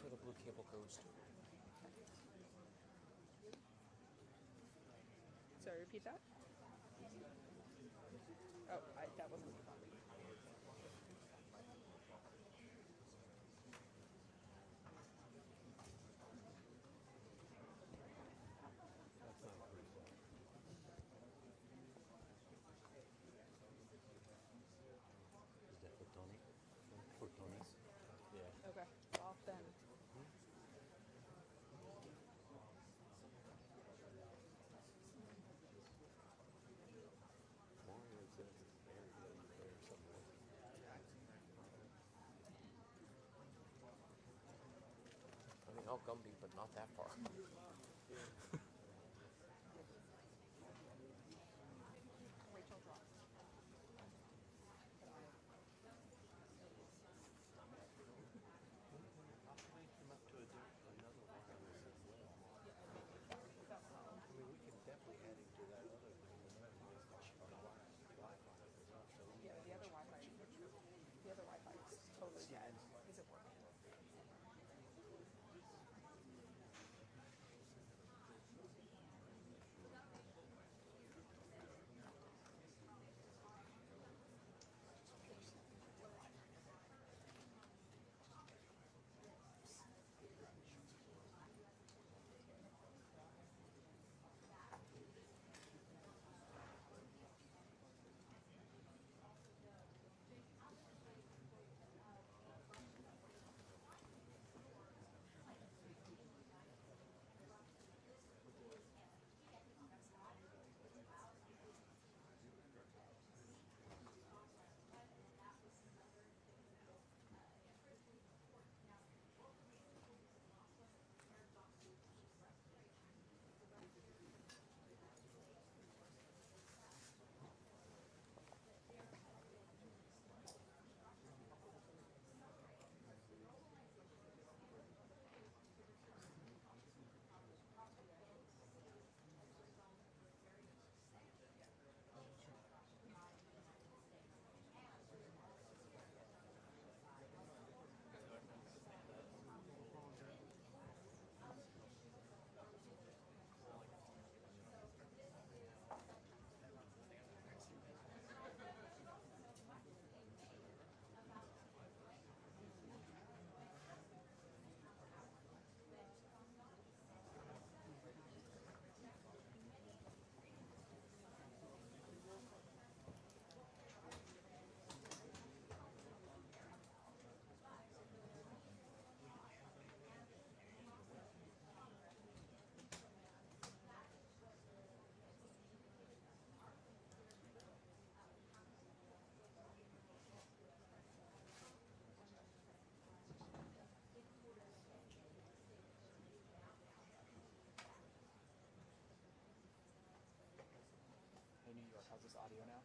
where the blue cable goes to. Sorry, repeat that? Oh, that wasn't me. That's not pretty well. Is that for Tony? For Tony's? Yeah. Okay, off then. Mario says it's very good or something. I mean, I'll Gumby, but not that far. Rachel dropped. I'll link him up to another wireless as well. I mean, we can definitely add him to that other thing. Yeah, the other Wi-Fi is totally dead. Isn't working. Hey, New York, how's this audio now?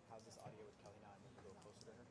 How's this audio with Kelly now? I need to go closer to her.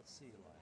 sea life.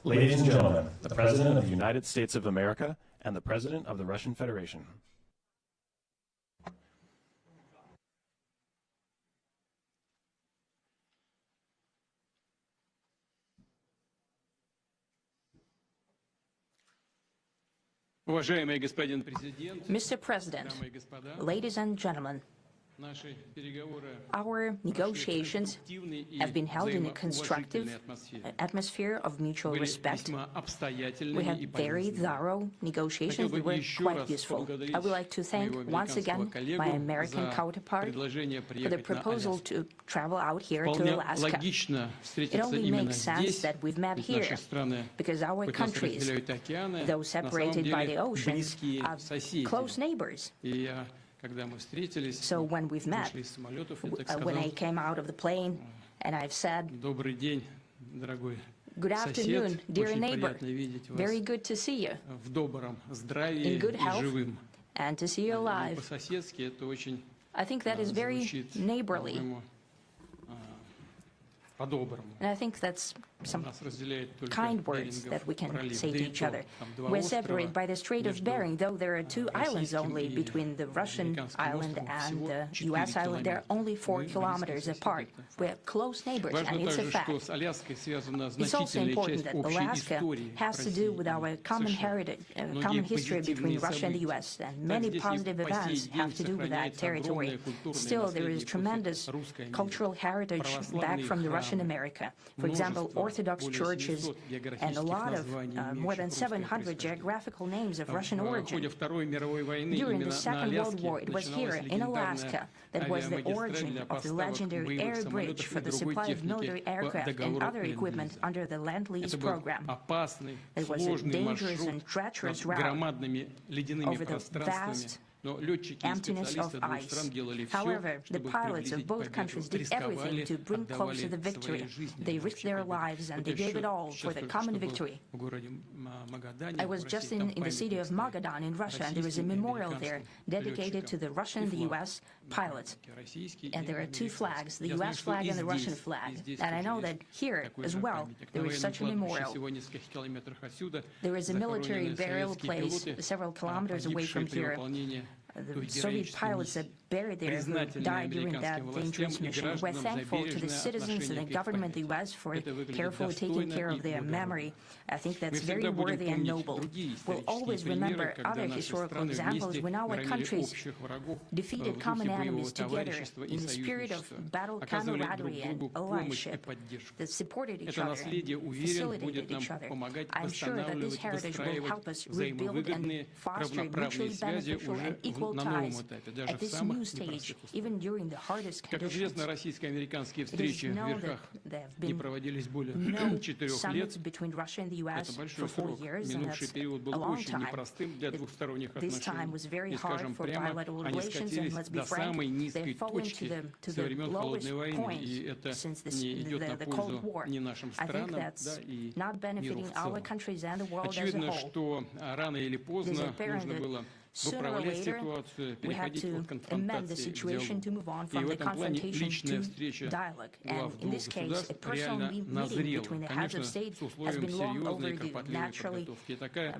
Ladies and gentlemen, the President of the United States of America and the President of the Russian Federation. Mr. President, ladies and gentlemen, our negotiations have been held in a constructive atmosphere of mutual respect. We had very thorough negotiations that were quite useful. I would like to thank once again my American counterpart for the proposal to travel out here to Alaska. It only makes sense that we've met here because our countries, though separated by the oceans, are close neighbors. So when we've met, when I came out of the plane and I've said, "Good afternoon, dear neighbor, very good to see you, in good health, and to see you alive," I think that is very neighborly. And I think that's some kind words that we can say to each other. We're separated by the Strait of Bering, though there are 2 islands only between the Russian island and the U.S. island. They're only 4 kilometers apart. We're close neighbors, and it's a fact. It's also important that Alaska has to do with our common heritage, common history between Russia and the U.S., and many positive events have to do with that territory. Still, there is tremendous cultural heritage back from the Russian America. For example, Orthodox churches and a lot of more than 700 geographical names of Russian origin. During the Second World War, it was here in Alaska that was the origin of the legendary air bridge for the supply of military aircraft and other equipment under the Lend-Lease program. It was a dangerous and treacherous route over the vast emptiness of ice. However, the pilots of both countries did everything to bring closer the victory. They risked their lives and they gave it all for the common victory. I was just in the city of Magadan in Russia, and there is a memorial there dedicated to the Russian and the U.S. pilots. And there are 2 flags, the U.S. flag and the Russian flag. And I know that here as well there is such a memorial. There is a military burial place several kilometers away from here. The Soviet pilots that buried there who died during that dangerous mission. We're thankful to the citizens and the government of the U.S. for carefully taking care of their memory. I think that's very worthy and noble. We'll always remember other historical examples when our countries defeated common enemies together in the spirit of battle camaraderie and allyship that supported each other and facilitated each other. I'm sure that this heritage will help us rebuild and foster mutually beneficial and equal ties at this new stage, even during the hardest conditions. It is known that there have been no summits between Russia and the U.S. for 4 years, and that's a long time. This time was very hard for bilateral relations, and let's be frank, they've fallen to the lowest point since the Cold War. I think that's not benefiting our countries and the world as a whole. It is apparent that sooner or later, we have to amend the situation to move on from the confrontation to dialogue. And in this case, a personal meeting between the heads of state has been long overdue, naturally,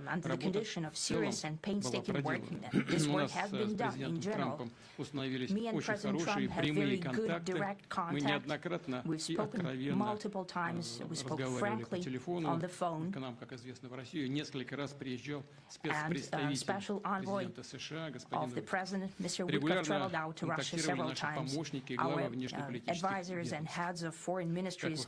under the condition of serious and painstaking work. This work has been done in general. Me and President Trump have very good direct contact. We've spoken multiple times. We spoke frankly on the phone. And Special Envoy of the President, Mr. Witkoff, traveled out to Russia several times. Our advisors and heads of foreign ministries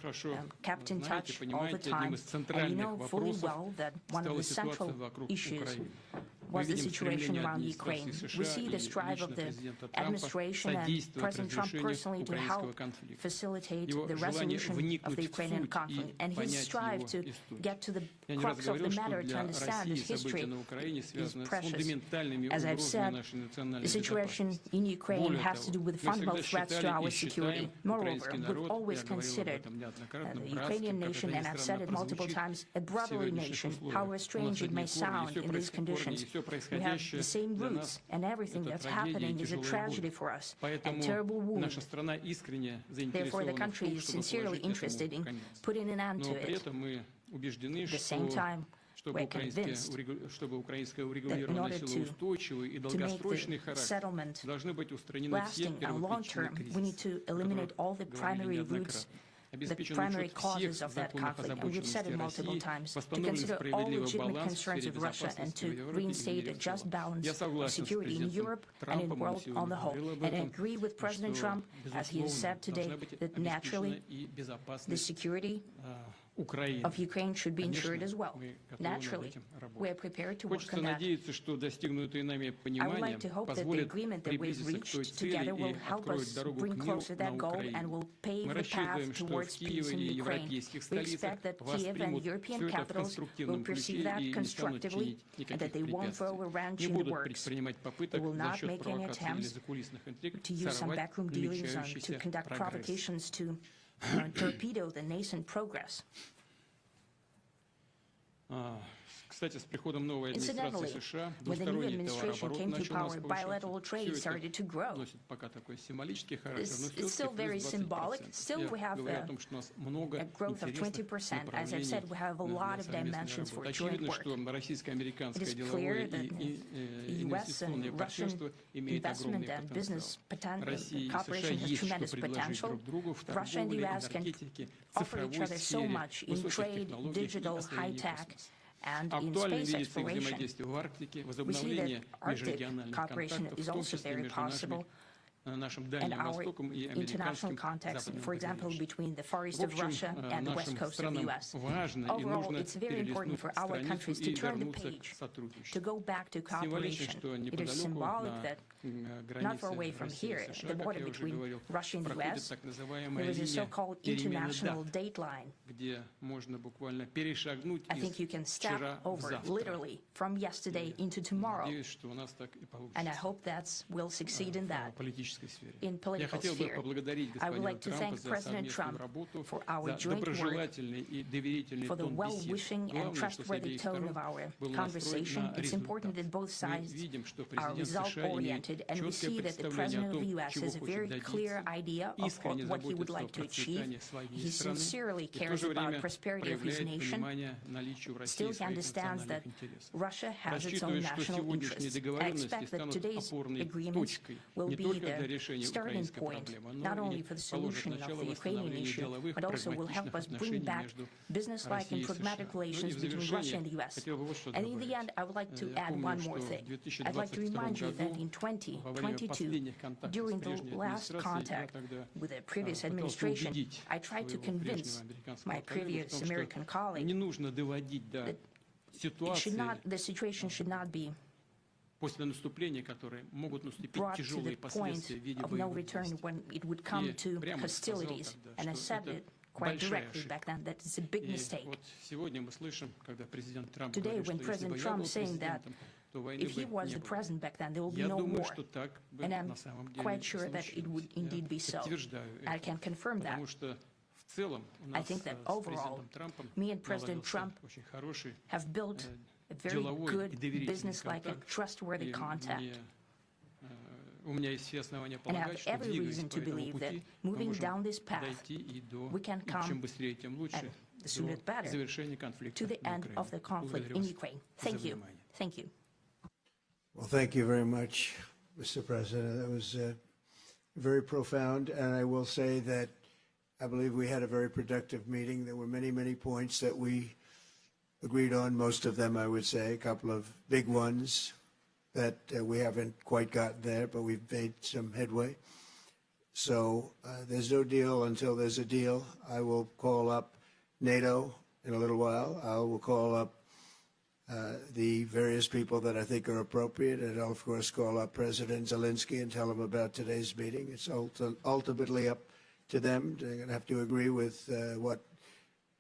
kept in touch all the time. And you know fully well that one of the central issues was the situation around Ukraine. We see the strive of the administration and President Trump personally to help facilitate the resolution of the Ukrainian conflict. And his strive to get to the crux of the matter, to understand its history, is precious. As I've said, the situation in Ukraine has to do with fundamental threats to our security. Moreover, we've always considered the Ukrainian nation, and I've said it multiple times, a brotherly nation, however strange it may sound in these conditions. We have the same roots, and everything that's happening is a tragedy for us, a terrible wound. Therefore, the country is sincerely interested in putting an end to it. At the same time, we're convinced that in order to make the settlement lasting and long-term, we need to eliminate all the primary roots, the primary causes of that conflict, and we've said it multiple times, to consider all legitimate concerns of Russia and to reinstate a just balance of security in Europe and in the world on the whole. And I agree with President Trump, as he has said today, that naturally the security of Ukraine should be ensured as well. Naturally, we are prepared to work on that. I would like to hope that the agreement that we've reached together will help us bring closer that goal and will pave the path towards peace in Ukraine. We expect that Kiev and European capitals will perceive that constructively and that they won't throw a wrench in the works. They will not make any attempts to use some backroom dealings to conduct provocations to torpedo the nascent progress. Incidentally, when the new administration came to power, bilateral trade started to grow. It's still very symbolic. Still, we have a growth of 20%. As I've said, we have a lot of dimensions for joint work. It is clear that U.S. and Russian investment and business cooperation has tremendous potential. Russia and the U.S. can offer each other so much in trade, digital, high-tech, and in space exploration. We see that Arctic cooperation is also very possible. And our international context, for example, between the Far East of Russia and the West Coast of the U.S. Overall, it's very important for our countries to turn the page, to go back to cooperation. It is symbolic that not far away from here, the border between Russia and the U.S., there is a so-called international date line. I think you can step over, literally, from yesterday into tomorrow. And I hope that we'll succeed in that. in political sphere. I would like to thank President Trump for our joint work, for the well-wishing and trustworthy tone of our conversation. It's important that both sides are result-oriented, and we see that the President of the U.S. has a very clear idea of what he would like to achieve. He sincerely cares about the prosperity of his nation. Still, he understands that Russia has its own national interests. I expect that today's agreements will be the starting point, not only for the solution of the Ukrainian issue, but also will help us bring back business-like and pragmatic relations between Russia and the U.S. And in the end, I would like to add one more thing. I'd like to remind you that in 2022, during the last contact with the previous administration, I tried to convince my previous American colleague that the situation should not be brought to the point of no return when it would come to hostilities. And I said it quite directly back then that it's a big mistake. Today, when President Trump is saying that if he was the president back then, there will be no war. And I'm quite sure that it would indeed be so. I can confirm that. I think that overall, me and President Trump have built a very good business-like and trustworthy contact. And I have every reason to believe that moving down this path, we can come, and the sooner the better, to the end of the conflict in Ukraine. Thank you. Thank you. Well, thank you very much, Mr. President. That was very profound, and I will say that I believe we had a very productive meeting. There were many, many points that we agreed on, most of them, I would say, a couple of big ones that we haven't quite gotten there, but we've made some headway. So there's no deal until there's a deal. I will call up NATO in a little while. I will call up the various people that I think are appropriate, and I'll, of course, call up President Zelensky and tell him about today's meeting. It's ultimately up to them. They're going to have to agree with what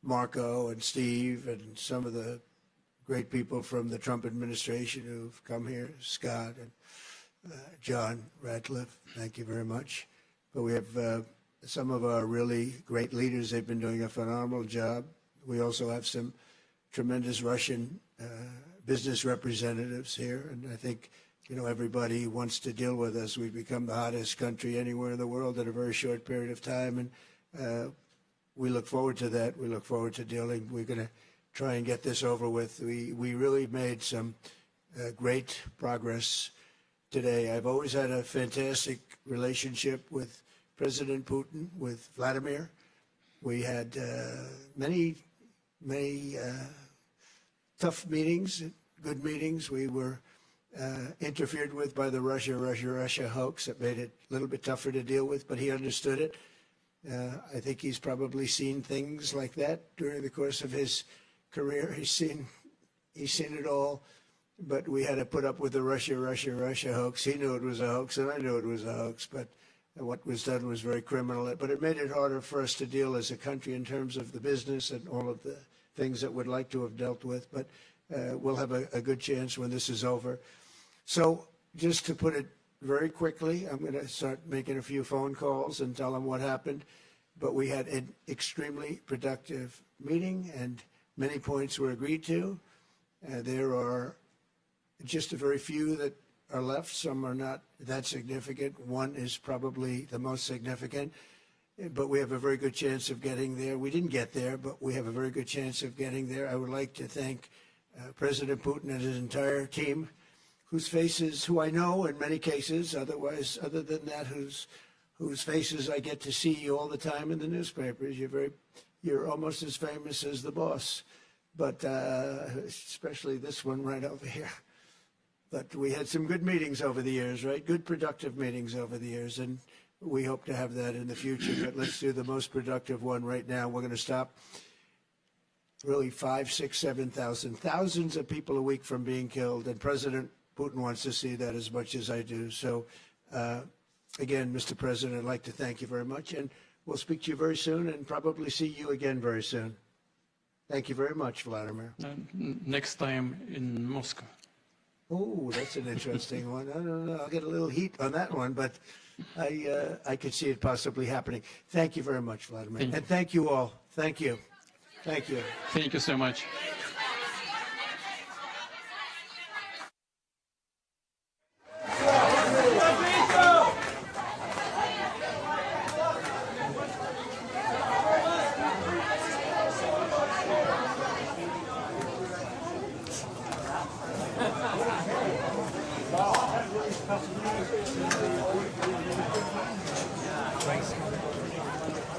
Marco and Steve and some of the great people from the Trump administration who've come here, Scott and John Ratcliffe, thank you very much. But we have some of our really great leaders. They've been doing a phenomenal job. We also have some tremendous Russian business representatives here, and I think everybody wants to deal with us. We've become the hottest country anywhere in the world in a very short period of time, and we look forward to that. We look forward to dealing. We're going to try and get this over with. We really made some great progress today. I've always had a fantastic relationship with President Putin, with Vladimir. We had many tough meetings, good meetings. We were interfered with by the Russia hoax. That made it a little bit tougher to deal with, but he understood it. I think he's probably seen things like that during the course of his career. He's seen it all, but we had to put up with the Russia hoax. He knew it was a hoax, and I knew it was a hoax, but what was done was very criminal. But it made it harder for us to deal as a country in terms of the business and all of the things that we'd like to have dealt with. But we'll have a good chance when this is over. So just to put it very quickly, I'm going to start making a few phone calls and tell them what happened. But we had an extremely productive meeting, and many points were agreed to. There are just a very few that are left. Some are not that significant. One is probably the most significant, but we have a very good chance of getting there. We didn't get there, but we have a very good chance of getting there. I would like to thank President Putin and his entire team, who I know in many cases, other than that, whose faces I get to see all the time in the newspapers. You're almost as famous as the boss, but especially this one right over here. But we had some good meetings over the years, right? Good, productive meetings over the years, and we hope to have that in the future. But let's do the most productive one right now. We're going to stop really 5,000, 6,000, 7,000, thousands of people a week from being killed, and President Putin wants to see that as much as I do. So, again, Mr. President, I'd like to thank you very much, and we'll speak to you very soon and probably see you again very soon. Thank you very much, Vladimir. Next time in Moscow. Oh, that's an interesting one. I don't know. I'll get a little heat on that one, but I could see it possibly happening. Thank you very much, Vladimir. Thank you. And thank you all. Thank you. Thank you. Thank you so much.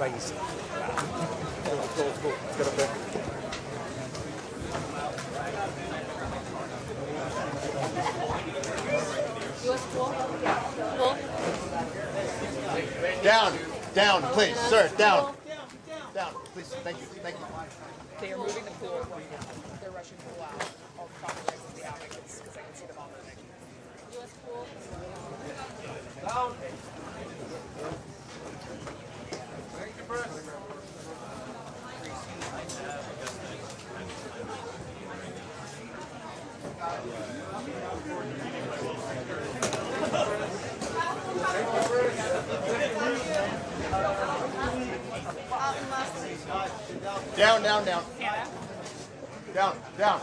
Crazy. Let's go. Let's get up there. Down, please, sir, down. Down, please, thank you. They are moving the pool. They're rushing the pool out. All the proper checks will be out because I can see them all moving. U.S. pool. Down. Hannah. Down.